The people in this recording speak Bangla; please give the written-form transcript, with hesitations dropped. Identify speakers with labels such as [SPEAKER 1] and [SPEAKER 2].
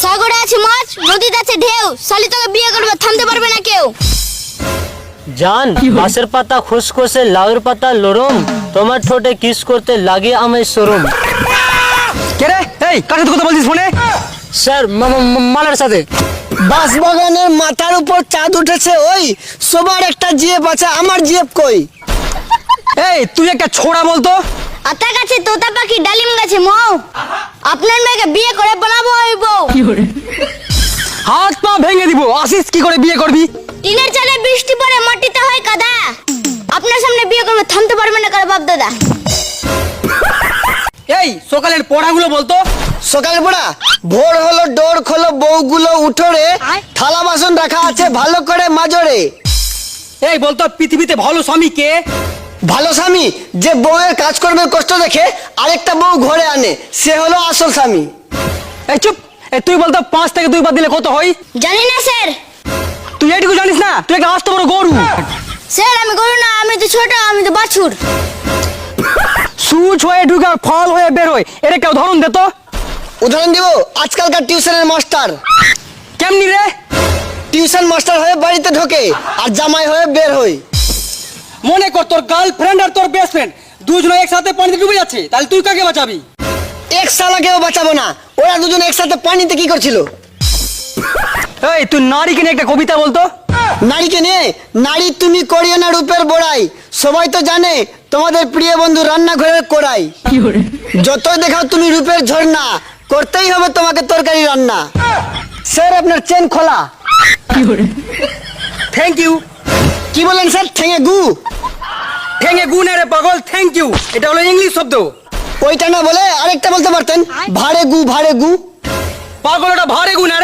[SPEAKER 1] সাগরে আছে মাছ, নদীতে আছে ঢেউ, শালি তোকে বিয়ে করবে থামতে পারবে না কেউ।
[SPEAKER 2] জান বাঁশের পাতা খুসখুসে লাউয়ের পাতা লরম, তোমার ঠোঁটে কিস করতে লাগে আমায় শরম।
[SPEAKER 3] কে রে? এই কার সাথে কথা বলছিস ফোনে?
[SPEAKER 2] স্যার মালার সাথে।
[SPEAKER 4] বাঁশবাগানের মাথার উপর চাঁদ উঠেছে, ওই সবার একটা জিএফ আছে, আমার জিএফ কই?
[SPEAKER 3] এই তুই একটা ছোড়া বলতো।
[SPEAKER 1] আতা গাছে তোতা পাখি, ডালিম গাছে মৌ, আপনার মেয়েকে বিয়ে করে বানাবো ওই বউ।
[SPEAKER 3] হাত পা ভেঙে দিব, আসিস কি করে বিয়ে করবি?
[SPEAKER 1] টিনের চালে বৃষ্টি পড়ে মাটিতে হয় কাদা, আপনার সামনে বিয়ে করবে থামতে পারবে না কার বাপ দাদা।
[SPEAKER 3] এই সকালের পড়াগুলো বলতো।
[SPEAKER 4] সকালে পড়া, ভোর হলো ডোর খোলো বউগুলো উঠোরে, থালা বাসন রাখা আছে ভালো করে মাজরে।
[SPEAKER 3] এই বলতো পৃথিবীতে ভালো স্বামী কে?
[SPEAKER 4] ভালো স্বামী যে বউয়ের কাজ করবে কষ্ট দেখে আরেকটা বউ ঘরে আনে, সে হলো আসল স্বামী।
[SPEAKER 3] এই চুপ। এই তুই বলতো 5 থেকে 2 বাদ দিলে কত হয়?
[SPEAKER 1] জানি না স্যার।
[SPEAKER 3] তুই এইটুকু জানিস না? তুই একটা আস্ত বড় গরু।
[SPEAKER 1] স্যার আমি গরু না, আমি তো ছোট, আমি তো বাছুর।
[SPEAKER 3] সুচ হয়ে ঢুকে আর ফল হয়ে বের হয়, এর একটা উদাহরণ দে তো।
[SPEAKER 4] উদাহরণ দিব, আজকালকার টিউশনের মাস্টার।
[SPEAKER 3] কেমনি রে?
[SPEAKER 4] টিউশন মাস্টার হয়ে বাড়িতে ঢোকে আর জামাই হয়ে বের হয়।
[SPEAKER 3] মনে কর তোর গার্লফ্রেন্ড আর তোর বেস্ট ফ্রেন্ড দুজনে একসাথে পানিতে ডুবে যাচ্ছে, তাহলে তুই কাকে বাঁচাবি?
[SPEAKER 4] এক সালাকেও বাঁচাবো না, ওরা দুজন একসাথে পানিতে কি করছিল?
[SPEAKER 3] এই তুই নারীকে নিয়ে একটা কবিতা বলতো।
[SPEAKER 4] নারীকে নিয়ে, নারী তুমি করিও না রূপের বড়াই, সবাই তো জানে তোমাদের প্রিয় বন্ধু রান্নাঘরের কোড়াই। যতই দেখাও তুমি রূপের ঝর্ণা, করতেই হবে তোমাকে তরকারি রান্না। স্যার আপনার চেন খোলা।
[SPEAKER 3] Thank you.
[SPEAKER 4] কি বলেন স্যার? ঠেঙে গু?
[SPEAKER 3] ঠেঙে গু না রে পাগল, থ্যাংক ইউ এটা হলো ইংলিশ শব্দ।
[SPEAKER 4] ওইটা না বলে আরেকটা বলতে পারতেন, ভাড়ে গু ভাড়ে গু।
[SPEAKER 3] পাগল ওটা ভারে গু না রে।